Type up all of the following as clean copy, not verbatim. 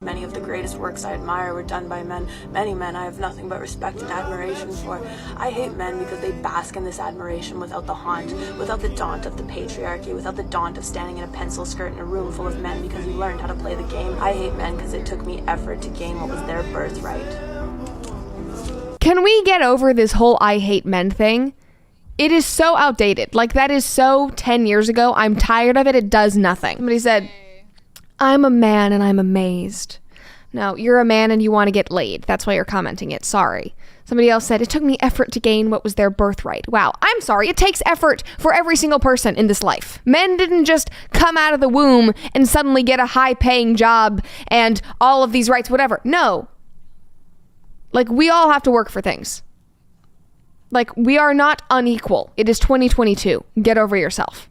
Many of the greatest works I admire were done by men. Many men I have nothing but respect and admiration for. I hate men because they bask in this admiration without the haunt, without the daunt of the patriarchy, without the daunt of standing in a pencil skirt in a room full of men because you learned how to play the game. I hate men because it took me effort to gain what was their birthright. Can we get over this whole I hate men thing? It is so outdated. Like, that is so 10 years ago. I'm tired of it. It does nothing. Somebody said, I'm a man and I'm amazed. No, you're a man and you want to get laid. That's why you're commenting it. Sorry. Somebody else said, it took me effort to gain what was their birthright. Wow, I'm sorry. It takes effort for every single person in this life. Men didn't just come out of the womb and suddenly get a high-paying job and all of these rights, whatever. No. Like, we all have to work for things. Like, we are not unequal. It is 2022. Get over yourself.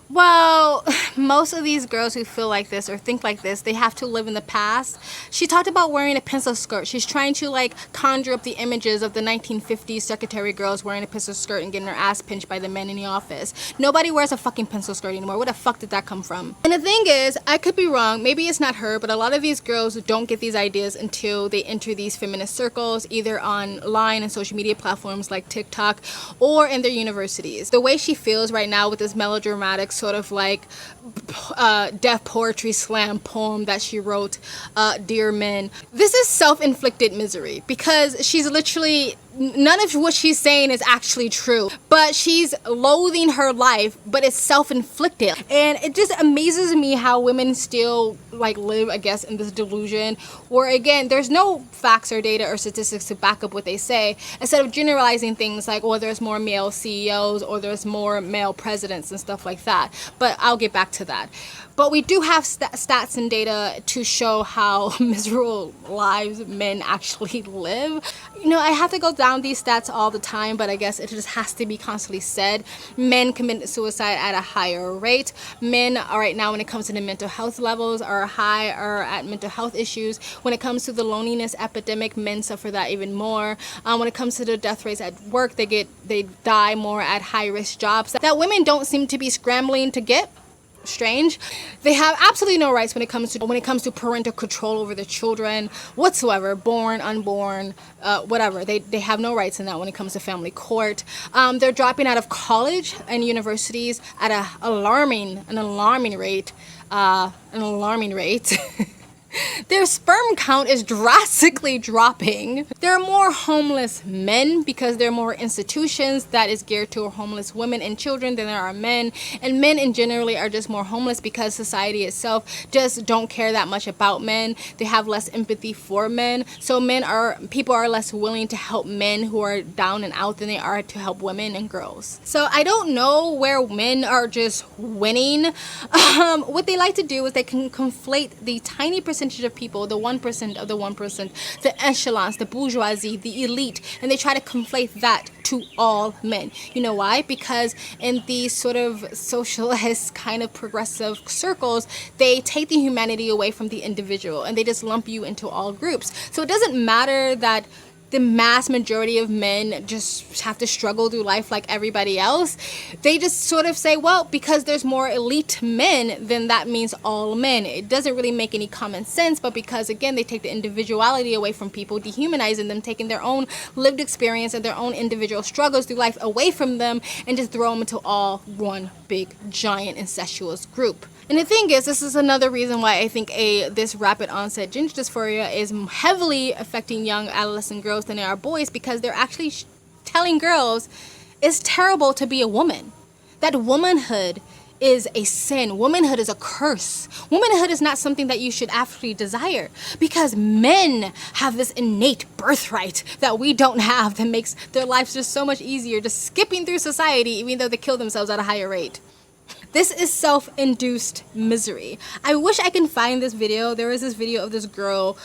Well, most of these girls who feel like this or think like this, they have to live in the past. She talked about wearing a pencil skirt. She's trying to like conjure up the images of the 1950s secretary girls wearing a pencil skirt and getting her ass pinched by the men in the office. Nobody wears a fucking pencil skirt anymore. Where the fuck did that come from? And the thing is, I could be wrong. Maybe it's not her, but a lot of these girls don't get these ideas until they enter these feminist circles, either online and social media platforms like TikTok or in their universities. The way she feels right now with this melodramatic sort of like deaf poetry slam poem that she wrote, Dear Men. This is self-inflicted misery because she's literally, none of what she's saying is actually true, but she's loathing her life, but it's self-inflicted. And it just amazes me how women still like live, I guess, in this delusion where, again, there's no facts or data or statistics to back up what they say, instead of generalizing things like, oh, there's more male CEOs or there's more male presidents and stuff like that. But I'll get back to that. But we do have stats and data to show how miserable lives men actually live. You know, I have to go down these stats all the time, but I guess it just has to be constantly said. Men commit suicide at a higher rate. Men are right now, when it comes to the mental health levels, are at mental health issues. When it comes to the loneliness epidemic, men suffer that even more. When it comes to the death rates at work, they die more at high-risk jobs that women don't seem to be scrambling to get. Strange. They have absolutely no rights when it comes to parental control over their children whatsoever, born, unborn, whatever. They have no rights in that when it comes to family court. They're dropping out of college and universities at an alarming rate. Their sperm count is drastically dropping. There are more homeless men because there are more institutions that is geared to homeless women and children than there are men. And men in generally are just more homeless because society itself just don't care that much about men. They have less empathy for men. So people are less willing to help men who are down and out than they are to help women and girls. So I don't know where men are just winning. What they like to do is they can conflate the tiny percentage of people, the 1% of the 1%, the echelons, the bourgeoisie, the elite, and they try to conflate that to all men. You know why? Because in these sort of socialist kind of progressive circles, they take the humanity away from the individual and they just lump you into all groups. So it doesn't matter that the mass majority of men just have to struggle through life like everybody else. They just sort of say, well, because there's more elite men, then that means all men. It doesn't really make any common sense, but because, again, they take the individuality away from people, dehumanizing them, taking their own lived experience and their own individual struggles through life away from them and just throw them into all one big, giant, incestuous group. And the thing is, this is another reason why I think this rapid onset gender dysphoria is heavily affecting young adolescent girls than they are boys, because they're actually telling girls it's terrible to be a woman. That womanhood is a sin. Womanhood is a curse. Womanhood is not something that you should actually desire, because men have this innate birthright that we don't have that makes their lives just so much easier, just skipping through society even though they kill themselves at a higher rate. This is self-induced misery. I wish I can find this video. There was this video of this girl.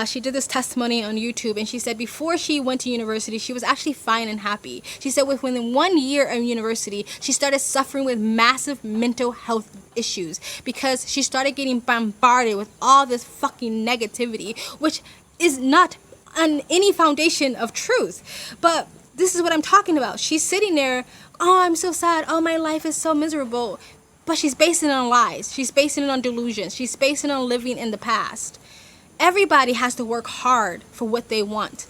She did this testimony on YouTube, and she said before she went to university, she was actually fine and happy. She said within 1 year of university, she started suffering with massive mental health issues because she started getting bombarded with all this fucking negativity, which is not on any foundation of truth. But this is what I'm talking about. She's sitting there, oh, I'm so sad. Oh, my life is so miserable. But she's basing it on lies. She's basing it on delusions. She's basing it on living in the past. Everybody has to work hard for what they want.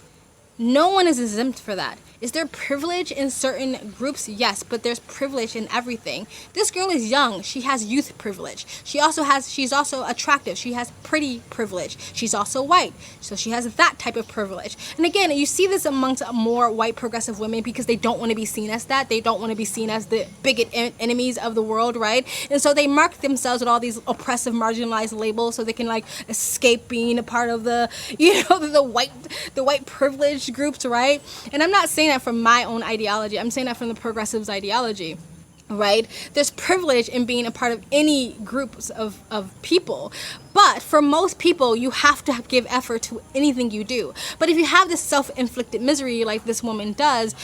No one is exempt for that. Is there privilege in certain groups? Yes, but there's privilege in everything. This girl is young. She has youth privilege. She's also attractive. She has pretty privilege. She's also white. So she has that type of privilege. And again, you see this amongst more white progressive women because they don't want to be seen as that. They don't want to be seen as the bigot enemies of the world, right? And so they mark themselves with all these oppressive, marginalized labels so they can like escape being a part of the, the white privileged groups, right? And I'm not saying that from my own ideology. I'm saying that from the progressives' ideology, right? There's privilege in being a part of any groups of people. But for most people, you have to give effort to anything you do. But if you have this self-inflicted misery like this woman does,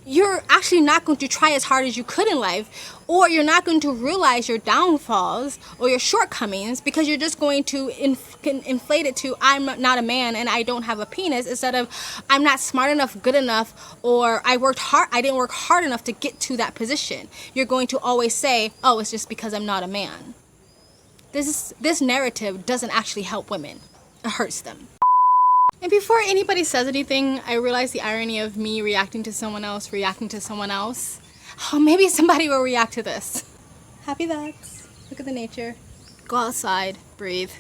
you're actually not going to try as hard as you could in life, or you're not going to realize your downfalls or your shortcomings because you're just going to inflate it to I'm not a man and I don't have a penis, instead of I'm not smart enough, good enough, or I didn't work hard enough to get to that position. You're going to always say, oh, it's just because I'm not a man. This narrative doesn't actually help women. It hurts them. And before anybody says anything, I realize the irony of me reacting to someone else. Oh, maybe somebody will react to this. Happy thoughts. Look at the nature. Go outside. Breathe.